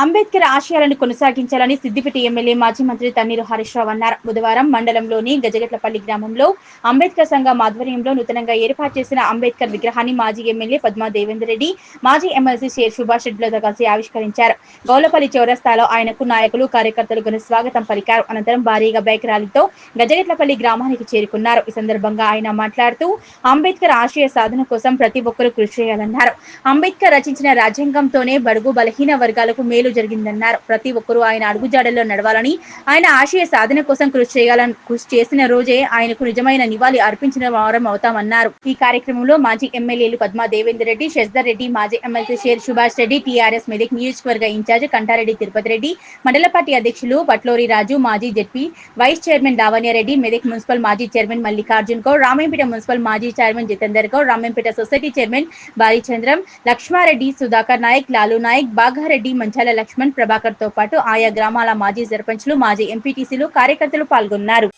అంబేద్కర్ ఆశయాలను కొనసాగించాలని సిద్దిపేట ఎమ్మెల్యే మాజీ మంత్రి తన్నీరు హరీష్ రావు అన్నారు. బుధవారం మండలంలోని గజగట్లపల్లి గ్రామంలో అంబేద్కర్ సంఘం ఆధ్వర్యంలో నూతనంగా ఏర్పాటు చేసిన అంబేద్కర్ విగ్రహాన్ని మాజీ ఎమ్మెల్యే పద్మా దేవేందర్ రెడ్డి, మాజీ ఎమ్మెల్సీ షేర్ సుభాష్ రెడ్డిలతో కలిసి ఆవిష్కరించారు. గౌలపల్లి చౌరస్తాలో ఆయనకు నాయకులు, కార్యకర్తలు ఘన స్వాగతం పలికారు. అనంతరం భారీగా బైక్ ర్యాలీతో గజగట్లపల్లి గ్రామానికి చేరుకున్నారు. ఈ సందర్భంగా ఆయన మాట్లాడుతూ అంబేద్కర్ ఆశయ సాధన కోసం ప్రతి ఒక్కరూ కృషి చేయాలన్నారు. అంబేద్కర్ రచించిన రాజ్యాంగంతోనే బడుగు బలహీన వర్గాలకు మేలు జరిగిందన్నారు. ప్రతి ఒక్కరూ ఆయన అడుగుజాడల్లో నడవాలని, ఆయన ఆశయ సాధన కోసం కృషి చేసిన రోజే ఆయనకు నిజమైన నివాళి అర్పించిన వారం అవుతామన్నారు. ఈ కార్యక్రమంలో మాజీ ఎమ్మెల్యేలు పద్మా దేవేందర్ రెడ్డి, శశిధర్ రెడ్డి, మాజీ MLC share Subhash Reddy, TRS Medak నియోజకవర్గ ఇన్ఛార్జ్ కంటారెడ్డి తిరుపతి రెడ్డి, మండల పార్టీ అధ్యక్షులు పట్లూరి రాజు, మాజీ ZP vice chairman Lavanya Reddy, Medak municipal మాజీ చైర్మన్ మల్లికార్జున్ గౌడ్, రామేంపేట మున్సిపల్ మాజీ chairman Jitender Goud, Ramempet society chairman Barichandram, Laxma Reddy, Sudhakar Naik, Lalu Naik, Baga Reddy, Manchala Laxman, Prabhakar తో పాటు ఆయా గ్రామాల మాజీ సర్పంచ్లు, మాజీ ఎంపీటీసీలు, కార్యకర్తలు పాల్గొన్నారు.